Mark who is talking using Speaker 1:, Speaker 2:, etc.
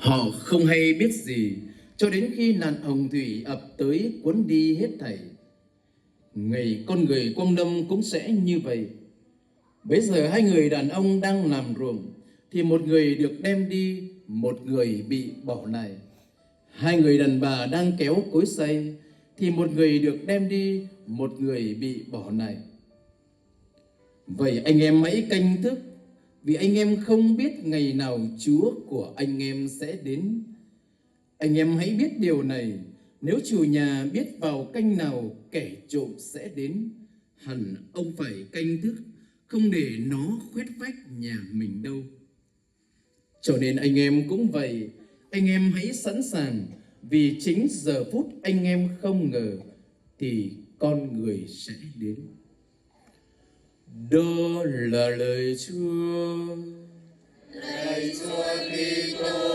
Speaker 1: Họ không hay biết gì cho đến khi làn hồng thủy ập tới cuốn đi hết thảy. Ngày con người Quang Lâm cũng sẽ như vậy. Bây giờ hai người đàn ông đang làm ruộng thì một người được đem đi, một người bị bỏ lại. Hai người đàn bà đang kéo cối xay thì một người được đem đi, một người bị bỏ lại. Vậy anh em hãy canh thức, vì anh em không biết ngày nào Chúa của anh em sẽ đến. Anh em hãy biết điều này, nếu chủ nhà biết vào canh nào kẻ trộm sẽ đến, hẳn ông phải canh thức, không để nó khoét vách nhà mình đâu. Cho nên anh em cũng vậy, anh em hãy sẵn sàng, vì chính giờ phút anh em không ngờ thì con người sẽ đến. Đó là lời Chúa.
Speaker 2: Lạy Chúa Kitô.